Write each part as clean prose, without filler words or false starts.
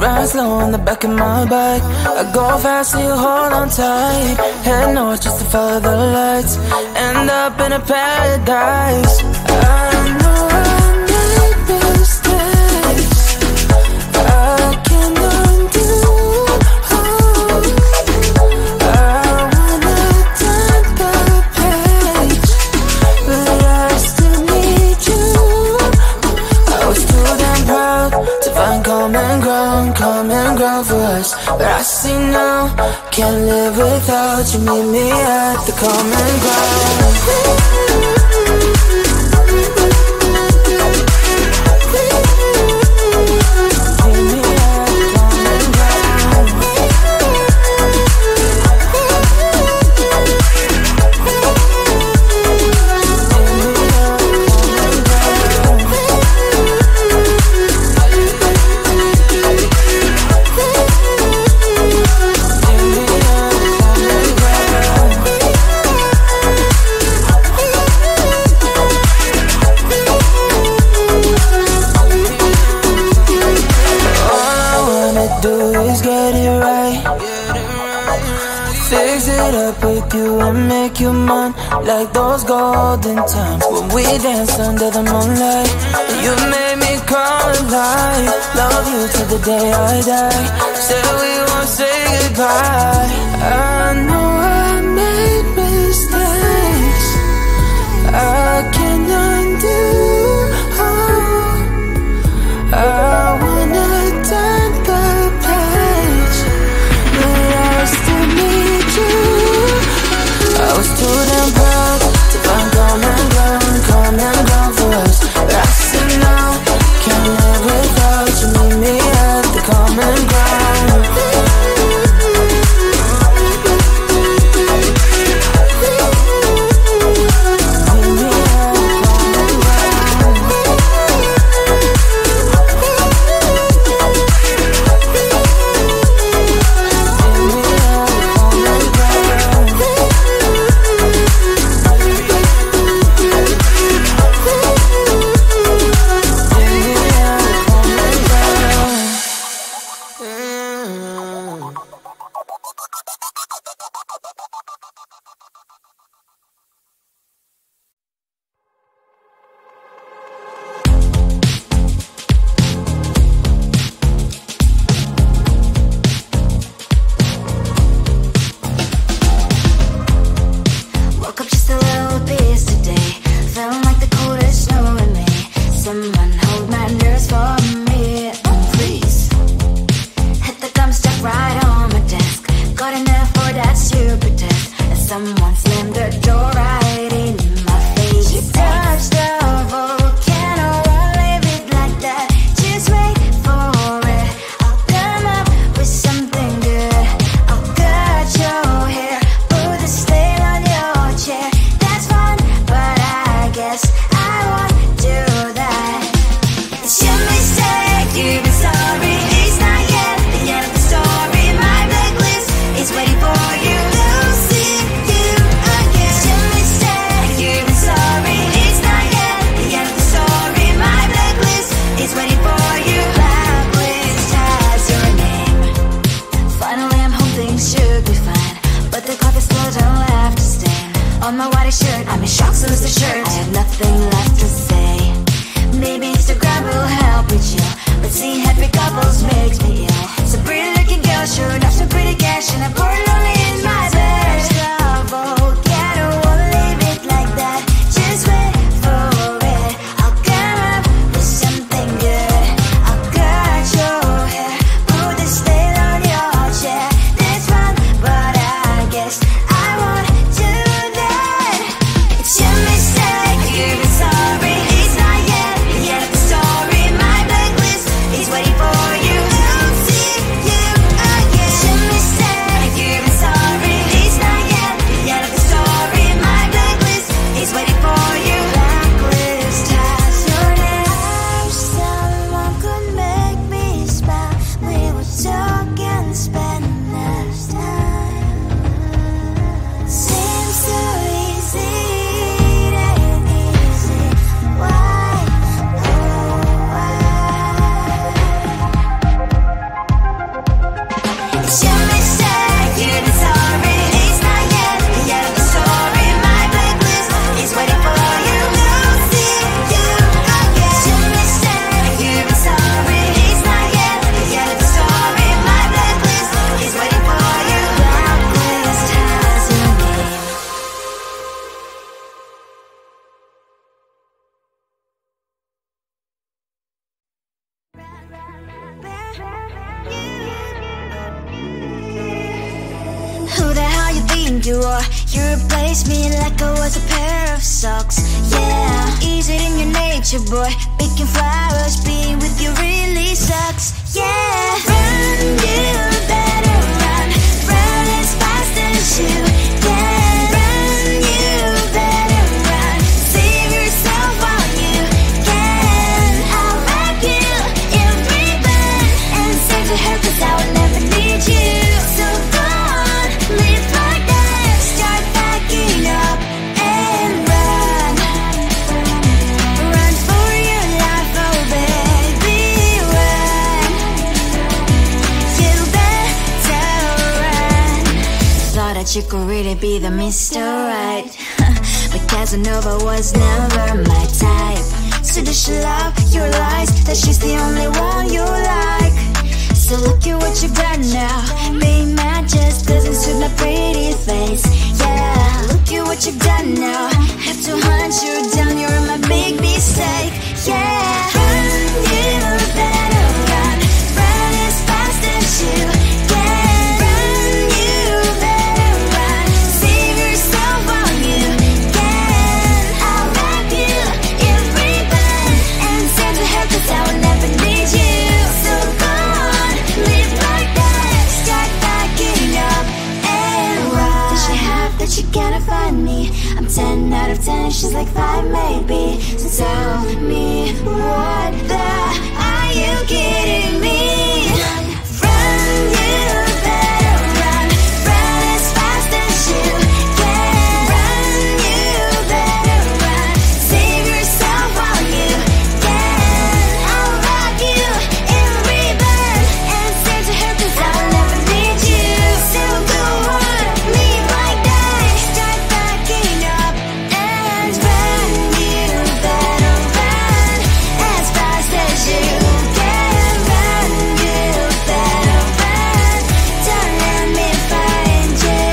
ride slow on the back of my bike. I go fast so you hold on tight. Head north just to follow the lights. End up in a paradise. I know I made mistakes I can't undo. I wanna turn the page, but I still need you. I was too damn proud to find common ground for us. But I see now, can't live without you. Meet me at the common ground. With you and make you mine, like those golden times when we danced under the moonlight. You made me come alive. Love you till the day I die. Said we won't say goodbye. I know I made mistakes I can't undo. I wanna turn the page, but I still need you. I was too damn proud to find common ground for us. But I see now, can't live without you. Meet me at the common ground. It's your mistake, you've been sorry. Who the hell you think you are? You replaced me like I was a pair of socks. Yeah, is it in your nature, boy? Picking flowers, being with you really sucks. Yeah, run, you better run. Run as fast as you can. Run, you better run. Save yourself while you can. I'll wrap you in ribbon and send to her, 'cause I will never need you. So go on, live like that. Start backing up and run. Run for your life, oh baby, run. You better run. Thought that you could really be the Mr. Right, but Casanova was never my type. So does she love your lies, that she's the only one you like? So look at what you've done now. Being mad just doesn't suit my pretty face. Yeah, look at what you've done now. Have to hunt you down, you're my big mistake. Yeah, run, you better run. Run as fast as you can. Run, you better run. Save yourself while you can. I'll wrap you in ribbon and send to her, 'cause I will never need you. So go on, live like that. Start backing up and run. Does she have that she can't find me? I'm 10 out of 10, she's like 5 maybe. So tell me, what the are you kidding me? Run, you better run. Run as fast as you can. Run, you better run. Save yourself while you can. I'll wrap you in ribbon and send to her, 'cause I will never need you. So go on, live like that. Start backing up and run. You better run as fast as you can. Run, you better run. Don't let me find you.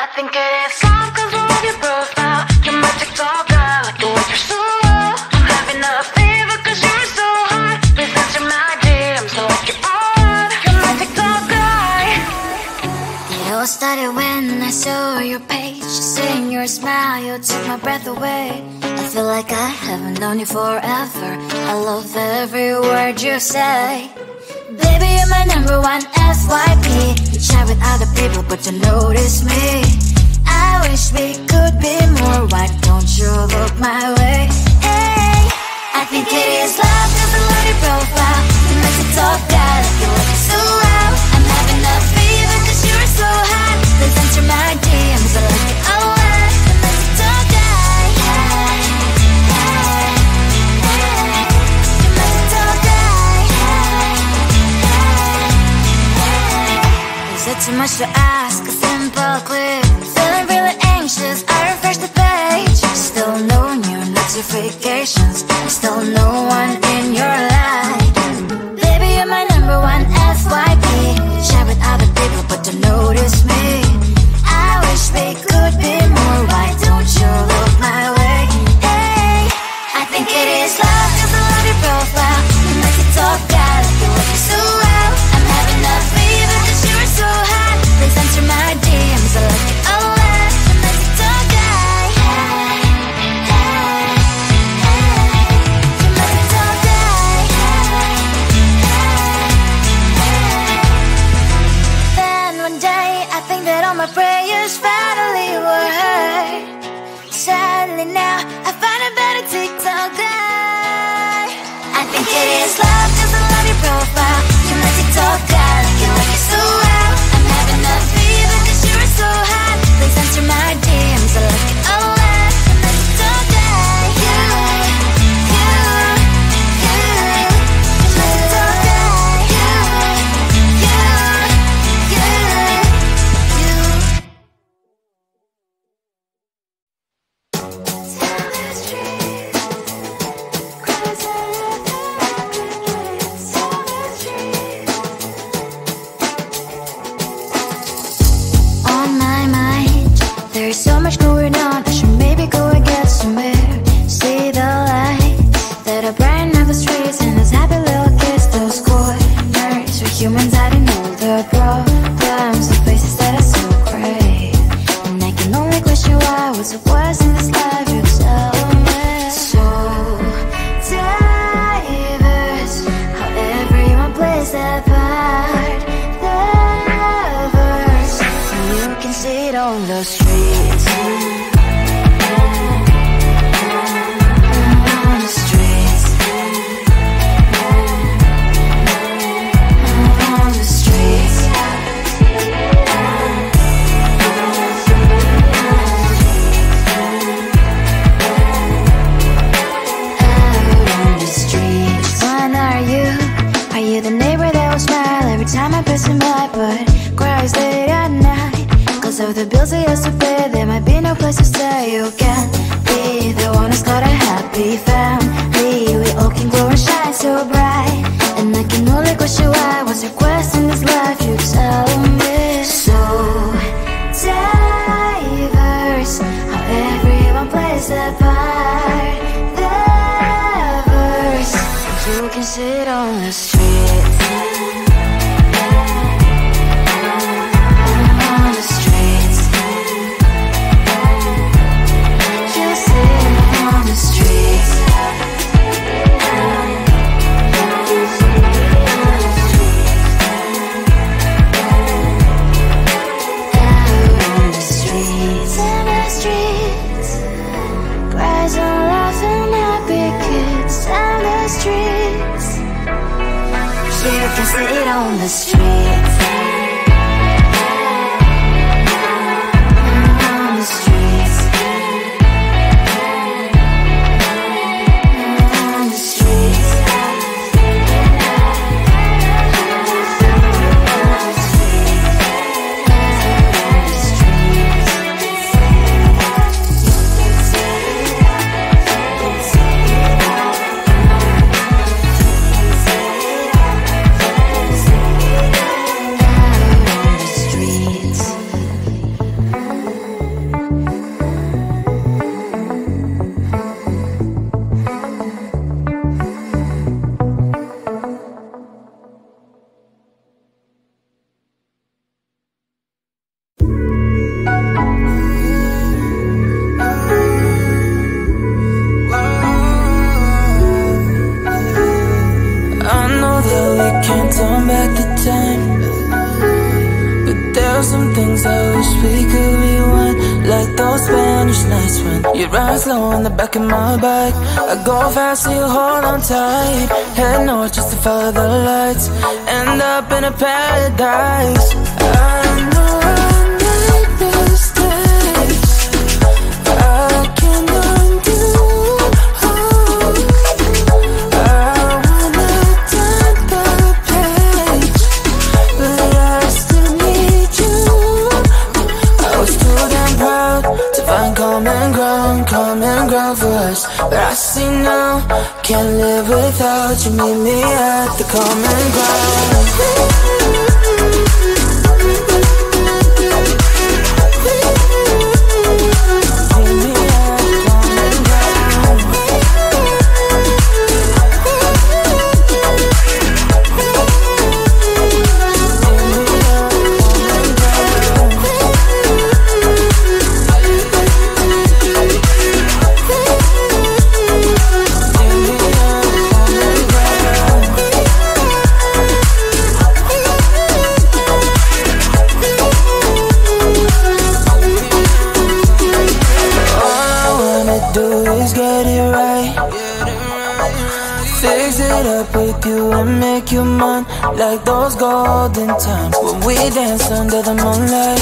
I think it is soft 'cause I love your profile. You're my TikTok guy, like the way you're so low. I'm having a fever 'cause you're so hot. Please answer my DMs, so like you're on. You're my TikTok guy. It all started when I saw your page. Seeing your smile, you took my breath away. I feel like I haven't known you forever. I love every word you say. Baby, you're my number one FYP. You chat with other people, but you notice me. I wish we could be more. Why don't you look my way? Hey, I think it is love 'cause I love your profile. You make it talk guy, like you look so well. I'm having a fever 'cause you're so hot. Please answer my DMs, I like it a lot. You make it talk guy. Hey, hey, hey. You make it talk guy. Hey, hey, hey. Is it too much to ask? A simple clip. Feeling really anxious, I refresh the page. Still no new notifications. Still no one in your life. Baby, you're my number one FYP. Share with other people, but don't notice me. I wish we could be more. Why don't you look my way? Hey, I think it is love 'cause I love your profile. You make it talk guy, like you look so well. I'm having a fever 'cause you're so hot. Please answer my DMs, I like it a lot. You make it talk guy. Hey, hey, hey. You make it talk guy. Hey, hey, hey. Then one day I think that all my prayers finally were heard. Sadly now I find a better TikTok guy. I think it is love 'cause I love your profile. You my TikTok guy, like you look so well. I'm having a fever 'cause you're so hot. Please answer my DMs, I like it a lot. You my TikTok guy. You my TikTok guy. humans hiding all the problems. question this life, you tell me. So diverse, how everyone plays their part. Lovers, you can see it on the streets. On the streets. On the streets. The neighbor that will smile every time I pass him by, but cries late at night. Cause of the bills he has to pay, there might be no place to stay. You can be the one who's got a happy family. We all can glow and shine so bright. And I can only question why. What's your quest in this life, you tell me. So diverse, how everyone plays their part. Lovers, you can sit on the street. Sit on the streets. On the streets. On the streets. Slow on the back of my bike. I go fast so you hold on tight. Head north just to follow the lights. End up in a paradise. I know I made mistakes. I can undo. I wanna turn the page, but I still need you. I was too damn proud to find common ground for us, but I see now, can't live without you. Meet me at the common ground. Like those golden times when we danced under the moonlight.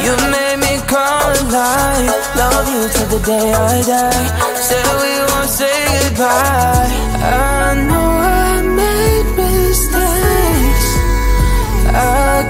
You made me come alive. Love you till the day I die. Said we won't say goodbye. I know I made mistakes. I